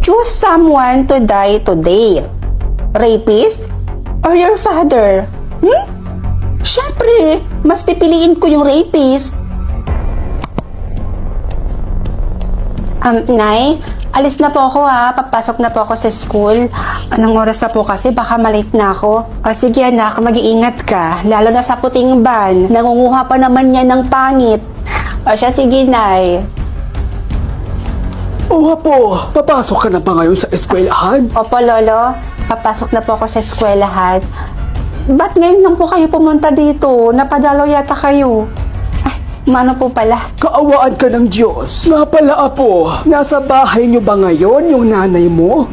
Choose someone to die today. Rapist or your father? Siyempre, mas pipiliin ko yung rapist. Nay, alis na po ako ha. Papasok na po ako sa school. Anong oras na po kasi? Baka malate na ako. O sige anak, mag-iingat ka. Lalo na sa puting van. Nangunguha pa naman yan ng pangit. O siya, sige Nay. Oo po, papasok ka na ba ngayon sa eskwelahan? Opo Lolo, papasok na po ako sa eskwelahan. Ba't ngayon lang po kayo pumunta dito? Napadalaw yata kayo. Ay, mano po pala. Kaawaan ka ng Diyos. Nga pala apo, nasa bahay niyo ba ngayon yung nanay mo?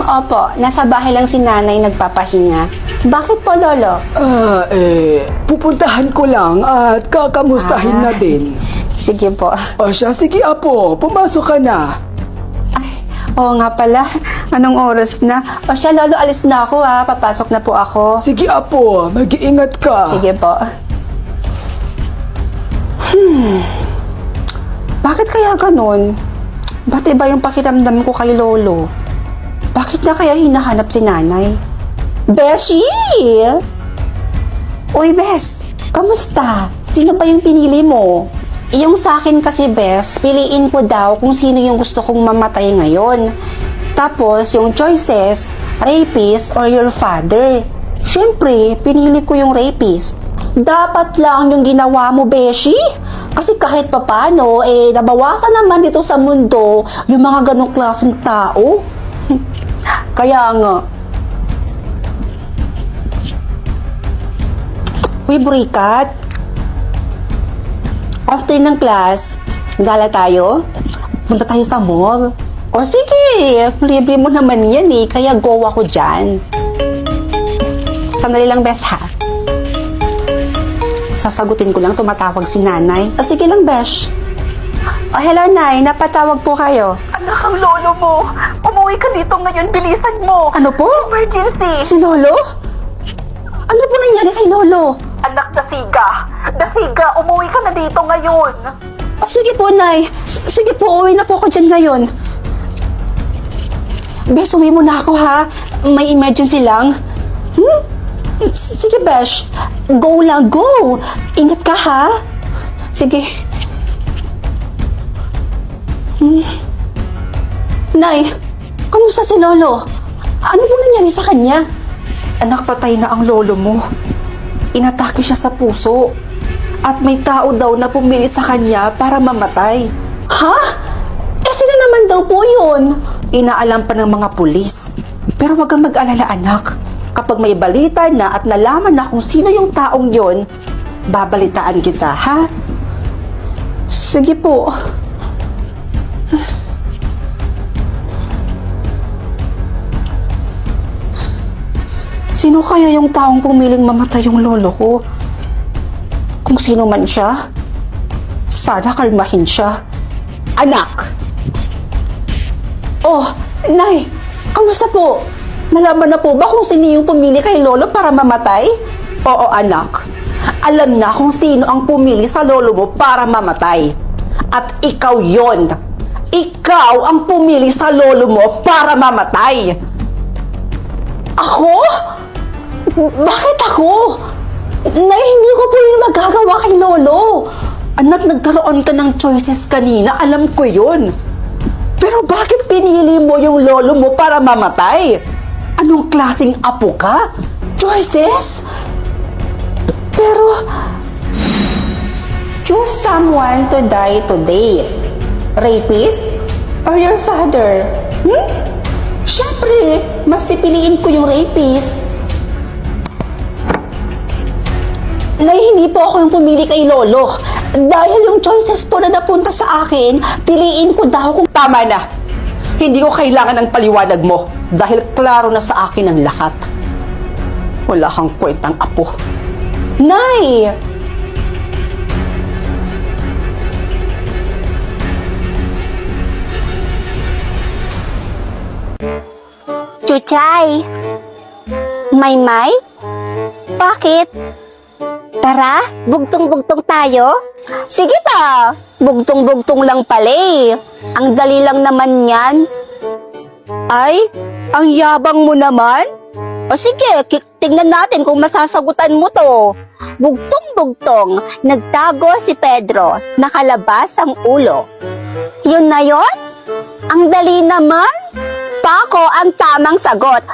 Opo, nasa bahay lang si nanay nagpapahinga. Bakit po Lolo? Pupuntahan ko lang at kakamustahin na din. Sige po. O siya, sige apo, pumasok ka na. Oo nga pala, anong oras na? O siya, Lolo, alis na ako ha. Papasok na po ako. Sige apo, mag-iingat ka. Sige po. Bakit kaya ganun? Ba't iba yung pakiramdam ko kay Lolo? Bakit na kaya hinahanap si nanay? Beshi! Uy, Bes! Kamusta? Sino ba yung pinili mo? Yung sa akin kasi, Bes, piliin ko daw kung sino yung gusto kong mamatay ngayon. Tapos, yung choices, rapist or your father. Siyempre, pinili ko yung rapist. Dapat lang yung ginawa mo, Beshi. Kasi kahit papano, nabawasan naman dito sa mundo yung mga ganong klaseng tao. Kaya nga. Uy, Burikat. After ng class, gala tayo. Punta tayo sa mall. O sige, libre mo naman yan kaya go ako dyan. Sandali lang, Bes, ha? Sasagutin ko lang, tumatawag si nanay. O sige lang, Besh. O hello, Nay, napatawag po kayo. Anak, ang lolo mo. Umuwi ka dito ngayon, bilisan mo. Ano po? Emergency. Si Lolo? Ano po nangyari kay Lolo? Anak, Dasiga. Dasiga, umuwi ka na dito ngayon. O sige po, Nay. Sige po, uwi na po ako dyan ngayon. Besh, uwi mo na ako, ha? May emergency lang. Sige, Besh. Go lang, go. Ingat ka, ha? Sige. Nay, kamusta si Lolo? Ano po nangyari sa kanya? Anak, patay na ang lolo mo. Inatake siya sa puso. At may tao daw na pumili sa kanya para mamatay. Ha? Sino naman daw po yun? Inaalam pa ng mga pulis. Pero wag kang mag-alala, anak. Kapag may balita na at nalaman na kung sino yung taong yon, babalitaan kita, ha? Sige po. Sino kaya yung taong pumiling mamatay yung lolo ko? Kung sino man siya, sana kalmahin siya. Anak! Oh, Nay! Kamusta po? Nalaman na po ba kung sino yung pumili kay lolo para mamatay? Oo, anak. Alam na kung sino ang pumili sa lolo mo para mamatay. At ikaw yon. Ikaw ang pumili sa lolo mo para mamatay. Ako? Bakit ako? Nay, hindi ko po yung magagawa kay lolo. Anak, nagkaroon ka ng choices kanina. Alam ko yon. Pero bakit pinili mo yung lolo mo para mamatay? Anong klaseng apo ka? Choices? Pero, choose someone to die today. Rapist or your father? Siyempre, mas pipiliin ko yung rapist. Nay, hindi po ako yung pumili kay Lolo. Dahil yung choices po na napunta sa akin, piliin ko daw kung... Tama na. Hindi ko kailangan ng paliwanag mo dahil klaro na sa akin ang lahat. Wala kang kwentang apo. Nay! Chuchay! Maymay? Bakit? Tara, bugtong-bugtong tayo? Sige ta! Bugtong-bugtong lang pala eh. Ang dali lang naman yan. Ay, ang yabang mo naman. O sige, tingnan natin kung masasagutan mo to. Bugtong-bugtong, nagtago si Pedro, nakalabas ang ulo. Yun na yun? Ang dali naman. Pako ang tamang sagot.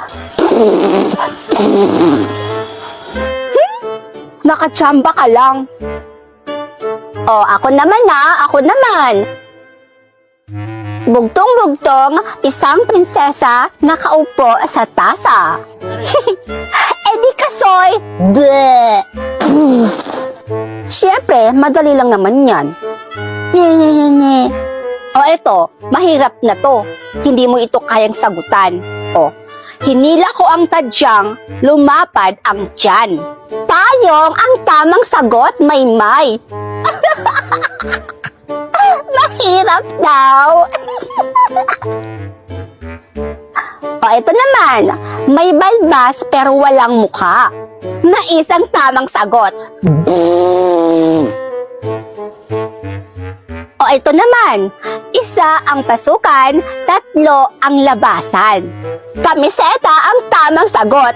Nakachamba ka lang. O, ako naman na, ako naman. Bugtong-bugtong, isang prinsesa nakaupo sa tasa. Eh di kasoy! Bleh! Siyempre, madali lang naman yan. O eto, mahirap na to. Hindi mo ito kayang sagutan. O, hinila ko ang tadyang, lumapad ang tiyan. Payong ang tamang sagot, Maymay. Mahirap daw. O, ito naman. May balbas pero walang mukha. Mais ang tamang sagot. O, ito naman. Isa ang pasukan, tatlo ang labasan. Kamiseta ang tamang sagot.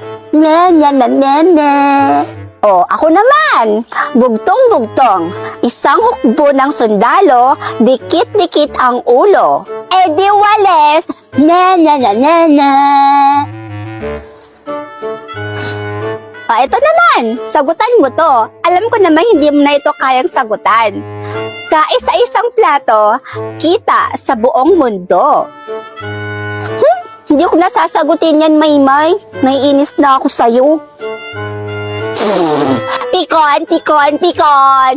O, ako naman. Bugtong-bugtong. Isang hukbo ng sundalo, dikit-dikit ang ulo. E di wales. O, ito naman. Sagutan mo to. Alam ko naman hindi mo na ito kayang sagutan. Kaisa-isang plato, kita sa buong mundo. Hindi ko nasasagutin yan, Maymay. Naiinis na ako sa'yo. Pikon, pikon, pikon.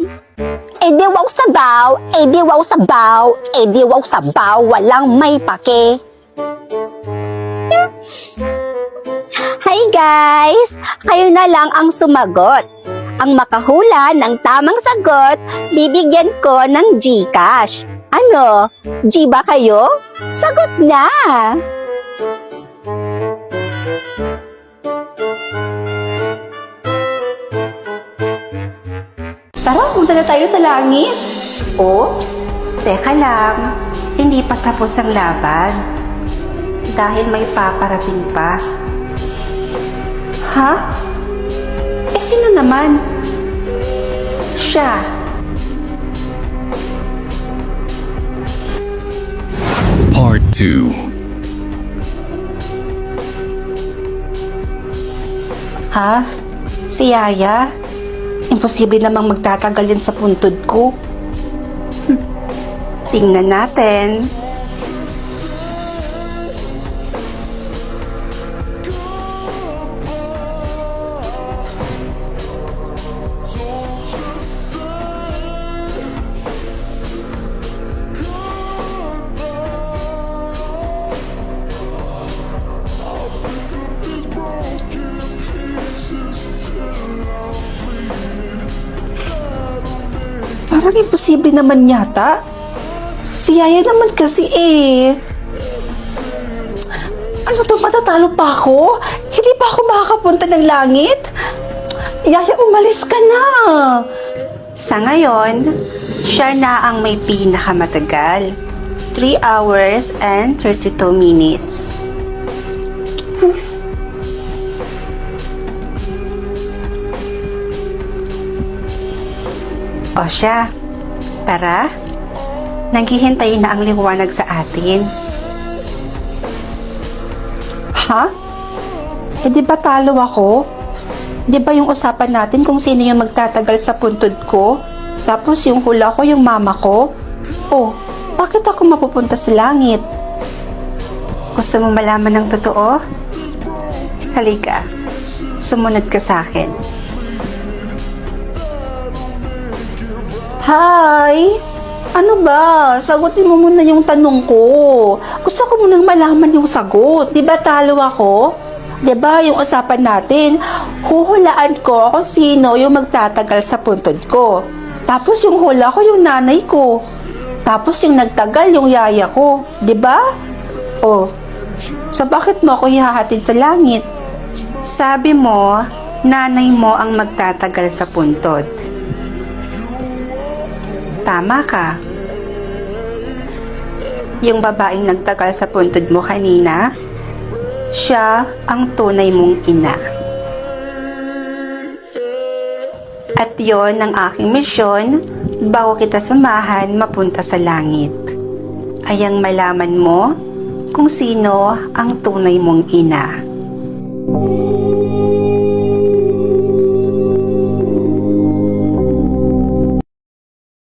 Eh di wow sabaw, eh di wow sabaw, eh di wow sabaw, walang may pake. Hi guys! Kayo na lang ang sumagot. Ang makahula ng tamang sagot, bibigyan ko ng GCash. Ano? G ba kayo? Sagot na! Tara, punta na tayo sa langit. Oops, teka lang. Hindi pa tapos ang laban. Dahil may paparating pa. Ha? Eh, sino naman? Siya. Part 2. Ha? Si Yaya? Imposible namang magtatagal yan sa puntod ko. Tingnan natin. Parang imposible naman yata. Si Yaya naman kasi eh. Ano to, matatalo pa ako? Hindi pa ako makakapunta ng langit? Yaya, umalis ka na. Sa ngayon, siya na ang may pinakamatagal. 3 hours and 32 minutes. O siya, tara. Naghihintay na ang liwanag sa atin. Ha? Eh di ba talo ako? Di ba yung usapan natin kung sino yung magtatagal sa puntod ko? Tapos yung hula ko yung mama ko? Oh, bakit ako mapupunta sa langit? Gusto mo malaman ng totoo? Halika, sumunod ka sa akin. Hi! Ano ba? Sagutin mo muna yung tanong ko. Gusto ko munang malaman yung sagot. Di ba talo ako? Di ba yung usapan natin, huhulaan ko kung sino yung magtatagal sa puntod ko. Tapos yung hula ko yung nanay ko. Tapos yung nagtagal yung yaya ko. Di ba? Oh, so bakit mo ako ihahatid sa langit? Sabi mo, nanay mo ang magtatagal sa puntod. Tama ka. Yung babaeng nagtagal sa puntod mo kanina, siya ang tunay mong ina. At yon ang aking misyon bago kita samahan mapunta sa langit. Ayang malaman mo kung sino ang tunay mong ina.